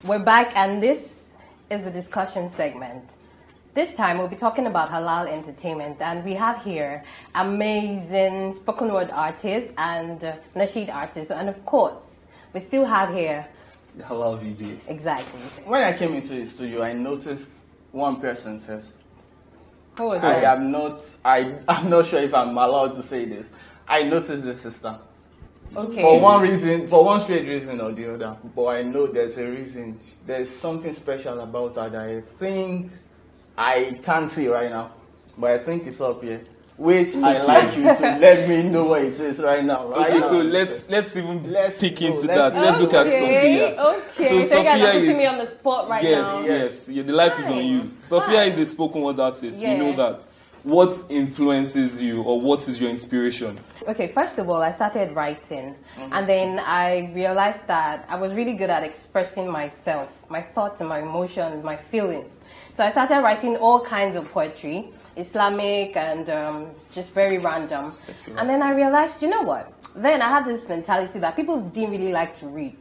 We're back, and this is the discussion segment. This time we'll be talking about halal entertainment, and we have here amazing spoken word artists and nasheed artists, and of course we still have here the halal VJ. Exactly. When I came into the studio, I noticed one person first. Who was I it? am not. I'm not sure if I'm allowed to say this. I noticed the sister. Okay. For one reason, for one straight reason or the other. But I know there's a reason. There's something special about her that I think I can't see right now. But I think it's up here. Which I'd like you to let me know what it is right now. Okay, now. so let's peek into that. Let's Let's look at Sophia. Okay. So So you guys are Sophia putting is me on the spot right now. Yes. The light is on you. Sophia is a spoken word artist. Yeah. We know that. What influences you, or what is your inspiration? Okay, first of all, I started writing, and then I realized that I was really good at expressing myself, my thoughts and my emotions, my feelings. So I started writing all kinds of poetry, Islamic and just very random. And then I realized, you know what? Then I had this mentality that people didn't really like to read.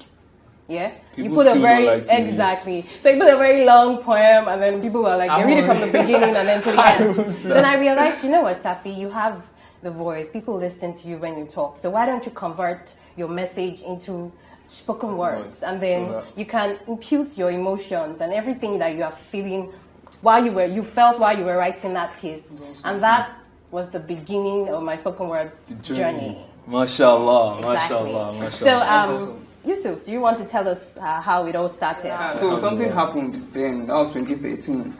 Yeah, People you put a still very don't like to read. exactly. So you put a very long poem, and then people were like, they read it from the beginning and then to the end. Then I realized, you know what, Safi, you have the voice. People listen to you when you talk. So why don't you convert your message into spoken words, and then you can impute your emotions and everything that you are feeling while you felt while you were writing that piece, and that was the beginning of my spoken words journey. Mashallah, Exactly. mashallah. So, Yusuf, do you want to tell us how it all started? So something happened then. That was 2013.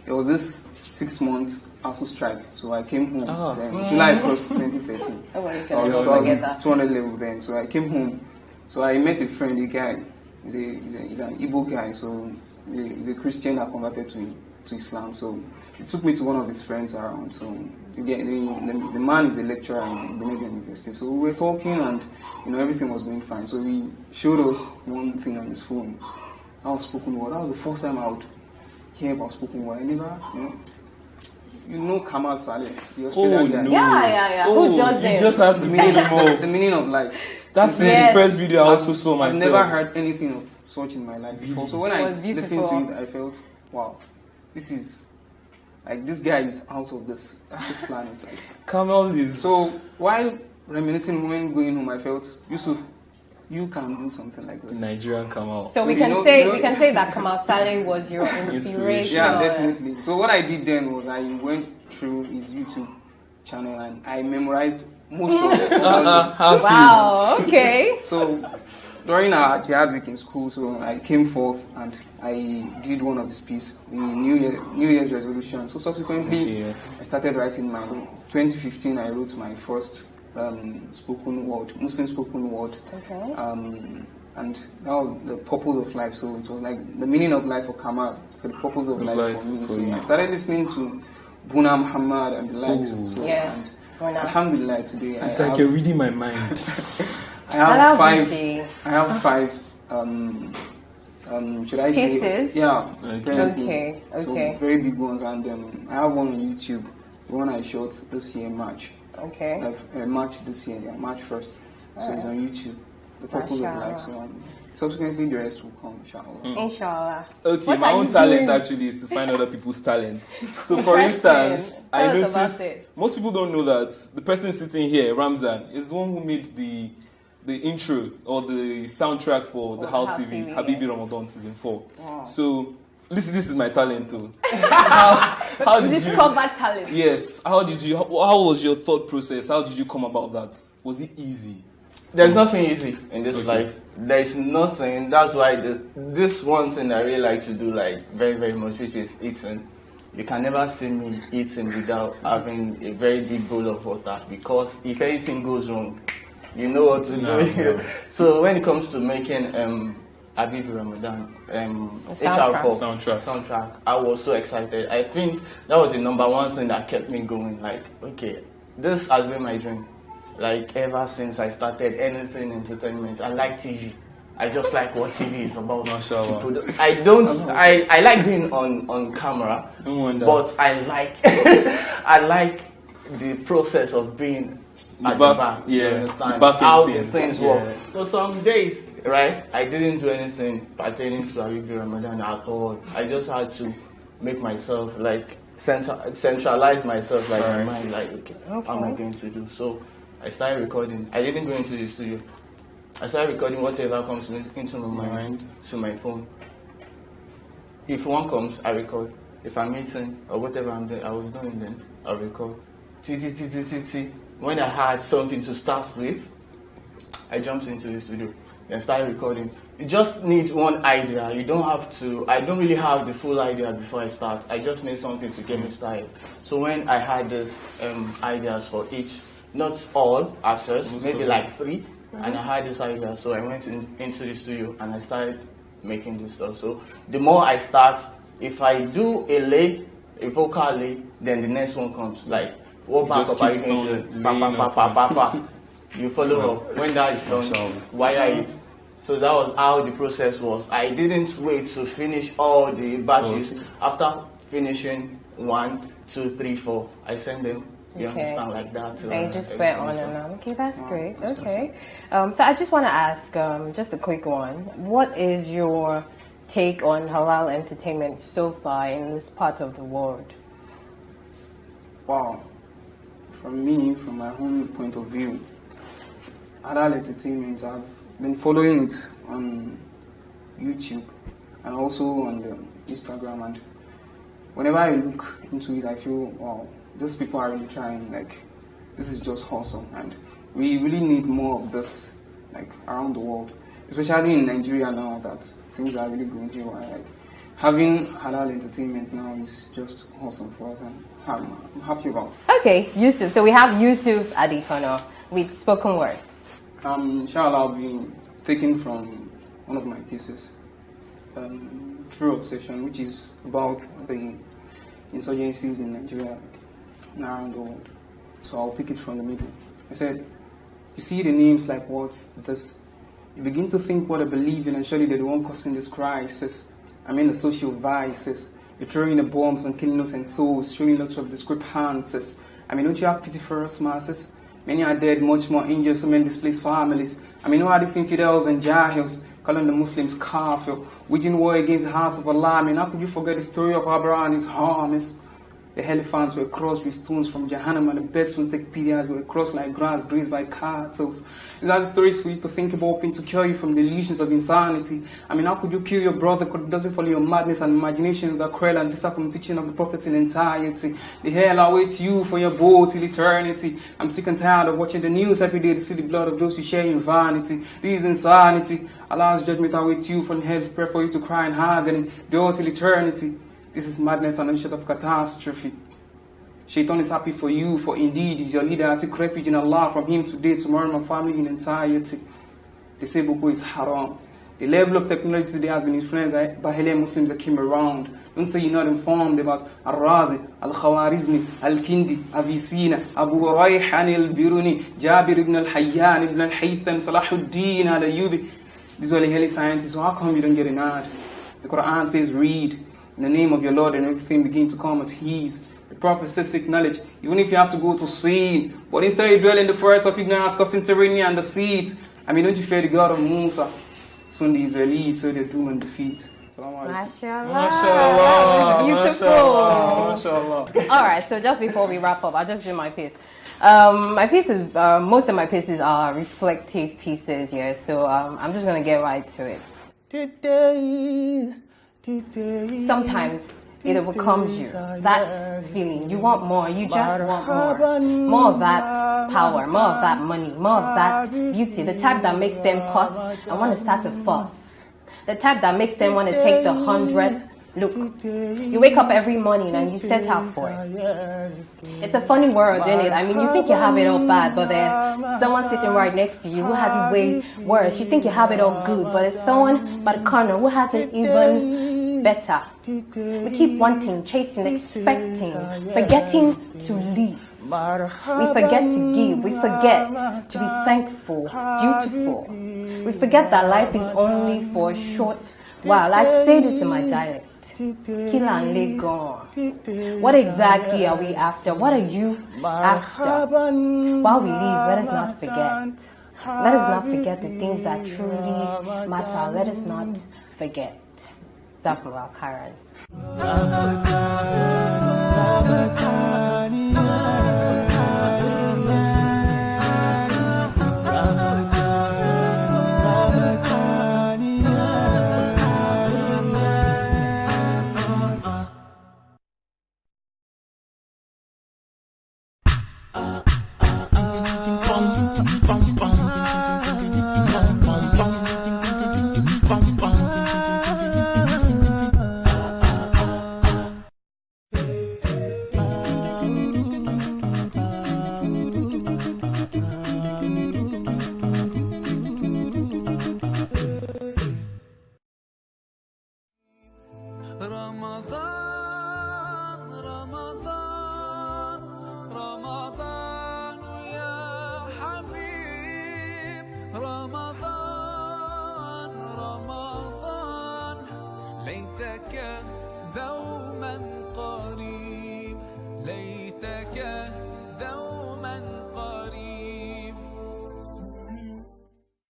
There was this 6-month ASU strike. So I came home then, July 1st, 2013. Oh, well, you I can was never forget that. 200 level then. So I came home. So I met a friend, a guy. He's an Igbo guy. So he's a Christian that converted to Islam. So he took me to one of his friends around. So the man is a lecturer in Benedict University. So we were talking, and everything was going fine. So he showed us one thing on his phone. That was spoken word. That was the first time I would hear about spoken word. I never, Kamal Saleh, the Australian guy. No. Yeah. Oh, Who does you it? just had to make him up. The meaning of life. That's the first video I also saw myself. I've never heard anything of such in my life before. So when I listened to it, I felt, wow, this is like, this guy is out of this planet. Like. Kamal is. So while reminiscing when going home, I felt, Yusuf, you can do something like this. Nigerian Kamal. So we can say that Kamal Saleh was your inspiration. Yeah, definitely. So what I did then was I went through his YouTube channel and I memorized most of it. Wow. Okay. So during our jihad week in school, so I came forth and I did one of his pieces, the New Year's resolution. So subsequently, I started writing my 2015. I wrote my first spoken word, Muslim spoken word. Okay. And that was the purpose of life. So it was like the meaning of life for Kamal, for the purpose of life for me. So I started listening to Buna Muhammad and the likes. So, and alhamdulillah, today it's like you're reading my mind. I have five. Should I say? Pieces? Yeah. Okay. So very big ones, and I have one on YouTube. The one I shot this year, March. Okay. March this year, March 1st. So it's on YouTube. The purpose of life. So subsequently, the rest will come, inshallah. Inshallah. Okay, my own talent actually is to find other people's talents. So for instance, I noticed most people don't know that the person sitting here, Ramzan, is the one who made the intro or the soundtrack for the HalTV, Habibi Ramadan season 4. Wow. So this is my talent too. How did you discover talent? Yes. How was your thought process? How did you come about that? Was it easy? There's nothing easy in this life. There's nothing. That's why this one thing I really like to do, like very, very much, which is eating. You can never see me eating without having a very deep bowl of water, because if anything goes wrong, you know what to do. No. So when it comes to making Habibi Ramadan soundtrack, I was so excited. I think that was the number one thing that kept me going. Like, okay, this has been my dream. Like, ever since I started anything entertainment, I like TV. I just like what TV is about. Mashallah. I like being on camera, but I like the process of being at the back. Yeah, you understand how the things work. So some days right? I didn't do anything pertaining to Arabic Ramadan at all. I just had to make myself like centralize myself, like my mind, like okay, how am I going to do? So I started recording. I didn't go into the studio. I started recording whatever comes into my mind to my phone. If one comes, I record. If I'm eating or whatever I was doing then, I'll record. When I had something to start with, I jumped into the studio and started recording. You just need one idea. You don't have to, I don't really have the full idea before I start. I just need something to get me started. So when I had these ideas for each, not all at first, maybe like 3, and I had this idea, so I went into the studio and I started making this stuff. So the more I start, if I do a vocal lay, then the next one comes. Like, what back up are you going to you follow up. When that is done, wire it. So that was how the process was. I didn't wait to finish all the batches. After finishing 1, 2, 3, 4, I send them. You understand, like that. So you just went on and on. Okay, that's great. Okay. So I just want to ask, just a quick one. What is your take on halal entertainment so far in this part of the world? Wow. From my own point of view, halal entertainment, I've been following it on YouTube and also on the Instagram, and whenever I look into it, I feel, wow, those people are really trying. Like, this is just awesome, and we really need more of this, like, around the world, especially in Nigeria now that things are really going here. Like, having halal entertainment now is just awesome for us, and I'm happy about it. Okay, Yusuf. So we have Yusuf Adetona with spoken words. Inshallah, I'll be taken from one of my pieces, True Obsession, which is about the insurgencies in Nigeria and around the world. So I'll pick it from the middle. I said, you see the names like what's this? You begin to think what I believe in, and surely they're the one causing this crisis. I mean the social vices. You're throwing the bombs and killing innocent souls, showing lots of discrepancies. I mean, don't you have pity for us masses? Many are dead, much more injured, so many displaced families. I mean, who are these infidels and jahils calling the Muslims kafir, waging war against the house of Allah? I mean, how could you forget the story of Abraham and his armies? The elephants were crossed with stones from Jahannam, and the birds will take pity as were crossed like grass grazed by cattle. These are the stories for you to think about, hoping to cure you from the illusions of insanity. I mean, how could you kill your brother because it doesn't follow your madness and imaginations are cruel and differ from the teaching of the prophets in entirety? The hell awaits you for your boat till eternity. I'm sick and tired of watching the news every day to see the blood of those who share in vanity. This is insanity. Allah's judgment awaits you from hell's prayer for you to cry in agony, door till eternity. This is madness and unshot of catastrophe. Shaitan is happy for you, for indeed is your leader. I seek refuge in Allah from him today, tomorrow, my family in entirety. They say Boko is haram. The level of technology today has been influenced by Helen Muslims that came around. Don't say you're not informed about Al-Razi, Al-Khawarizmi, Al-Kindi, Avicenna, Abu Rayhan al-Biruni, Jabir ibn al-Hayyan, ibn al-Haytham, Salahuddin al-Ayyubi. These are the heli scientists, so how come you don't get an ad? The Quran says read. In the name of your Lord, and everything begin to come at ease. The Prophet says seek knowledge, even if you have to go to sin. But instead you dwell in the forest of ignorance, causing tyranny and deceit. I mean, don't you fear the God of Musa? Soon the Israelis saw their doom and defeat. MashaAllah. MashaAllah. Beautiful. MashaAllah. All right, so just before we wrap up, I'll just do my piece. My pieces, most of my pieces are reflective pieces, yeah, so I'm just going to get right to it. Sometimes it overcomes you, that feeling. You want more, you just want more. More of that power, more of that money, more of that beauty. The type that makes them pause and want to start a fuss. The type that makes them want to take the 100th look. You wake up every morning and you set out for it. It's a funny world, isn't it? I mean, you think you have it all bad, but there's someone sitting right next to you who has it way worse. You think you have it all good, but there's someone by the corner who has it even better. We keep wanting, chasing, expecting, forgetting to live. We forget to give. We forget to be thankful, dutiful. We forget that life is only for a short while. I'd say this in my dialect. Kill and lay gone. What exactly are we after? What are you after? While we live, let us not forget. Let us not forget the things that truly matter. Let us not forget. Zakumwa Karen. ليتك